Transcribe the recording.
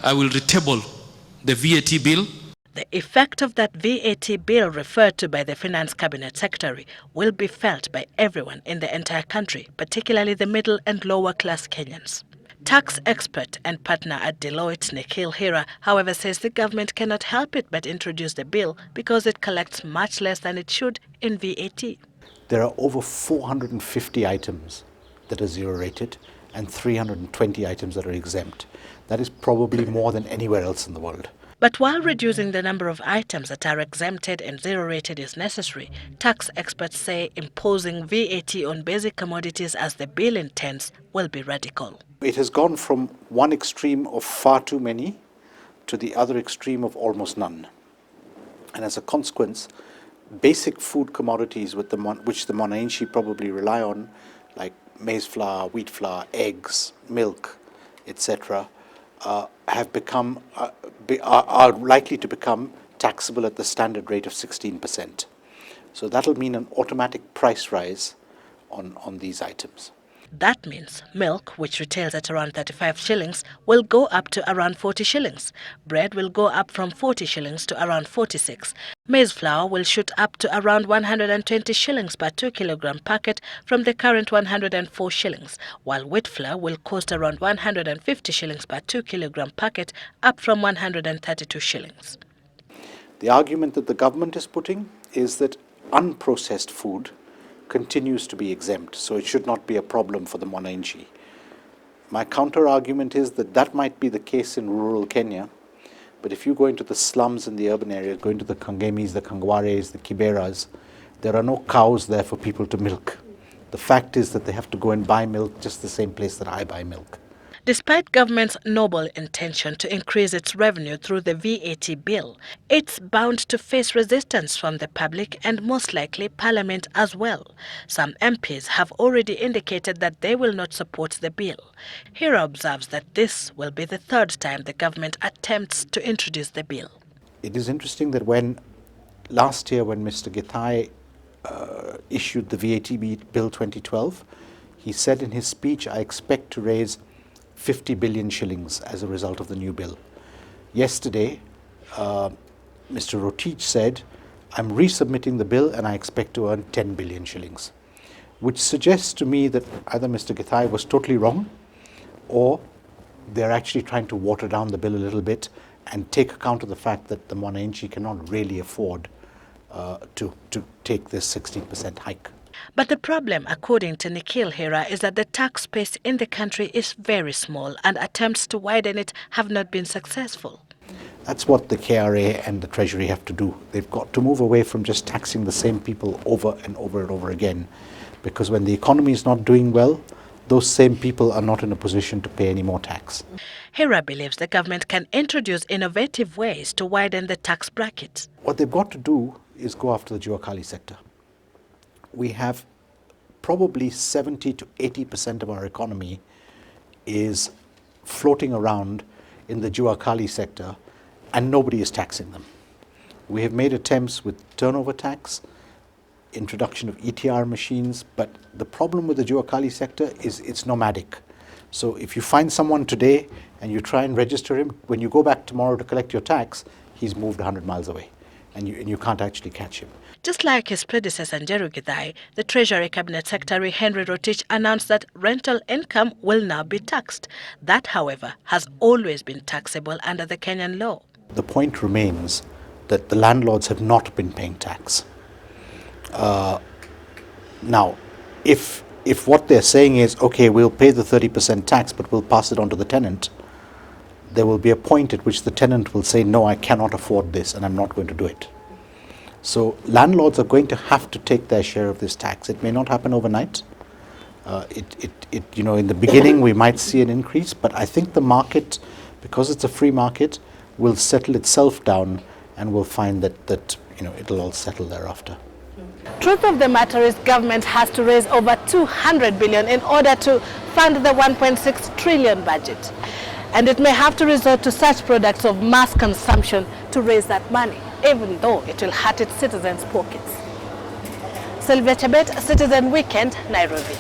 I will retable the VAT bill. The effect of that VAT bill referred to by the Finance Cabinet Secretary will be felt by everyone in the entire country, particularly the middle and lower class Kenyans. Tax expert and partner at Deloitte, Nikhil Hira, however, says the government cannot help it but introduce the bill because it collects much less than it should in VAT. There are over 450 items that are zero rated and 320 items that are exempt. That is probably more than anywhere else in the world. But while reducing the number of items that are exempted and zero-rated is necessary, tax experts say imposing VAT on basic commodities as the bill intends will be radical. It has gone from one extreme of far too many to the other extreme of almost none. And as a consequence, basic food commodities which the mwananchi probably rely on, like maize flour, wheat flour, eggs, milk, etc., have become are likely to become taxable at the standard rate of 16%. So that'll mean an automatic price rise on these items. That means milk, which retails at around 35 shillings, will go up to around 40 shillings. Bread will go up from 40 shillings to around 46. Maize flour will shoot up to around 120 shillings per 2 kilogram packet from the current 104 shillings, while wheat flour will cost around 150 shillings per 2 kilogram packet, up from 132 shillings. The argument that the government is putting is that unprocessed food continues to be exempt, so it should not be a problem for the mwananchi. My counter argument is that that might be the case in rural Kenya, but if you go into the slums in the urban areas, go into the Kangemis, the Kangwares, the Kiberas, there are no cows there for people to milk. The fact is that they have to go and buy milk just the same place that I buy milk. Despite government's noble intention to increase its revenue through the VAT bill, it's bound to face resistance from the public and most likely Parliament as well. Some MPs have already indicated that they will not support the bill. Hira observes that this will be the third time the government attempts to introduce the bill. It is interesting that when last year when Mr. Githai issued the VAT Bill 2012, he said in his speech, I expect to raise 50 billion shillings as a result of the new bill. Yesterday, Mr. Rotich said, I'm resubmitting the bill and I expect to earn 10 billion shillings, which suggests to me that either Mr. Githai was totally wrong or they're actually trying to water down the bill a little bit and take account of the fact that the mwananchi cannot really afford to take this 16% hike. But the problem, according to Nikhil Hira, is that the tax space in the country is very small and attempts to widen it have not been successful. That's what the KRA and the Treasury have to do. They've got to move away from just taxing the same people over and over and over again. Because when the economy is not doing well, those same people are not in a position to pay any more tax. Hira believes the government can introduce innovative ways to widen the tax bracket. What they've got to do is go after the Juakali sector. We have probably 70 to 80% of our economy is floating around in the Juakali sector and nobody is taxing them. We have made attempts with turnover tax, introduction of ETR machines, but the problem with the Juakali sector is it's nomadic. So if you find someone today and you try and register him, when you go back tomorrow to collect your tax, he's moved 100 miles away and you can't actually catch him. Just like his predecessor Njeru Githai, the Treasury Cabinet Secretary Henry Rotich announced that rental income will now be taxed. That, however, has always been taxable under the Kenyan law. The point remains that the landlords have not been paying tax. Now, if what they're saying is, okay, we'll pay the 30% tax, but we'll pass it on to the tenant, there will be a point at which the tenant will say, no, I cannot afford this and I'm not going to do it. So landlords are going to have to take their share of this tax. It may not happen overnight. In the beginning we might see an increase, but I think the market, because it's a free market, will settle itself down and we'll find that it'll all settle thereafter. Truth of the matter is government has to raise over 200 billion in order to fund the 1.6 trillion budget. And it may have to resort to such products of mass consumption to raise that money, even though it will hurt its citizens' pockets. Sylvia Chebet, Citizen Weekend, Nairobi.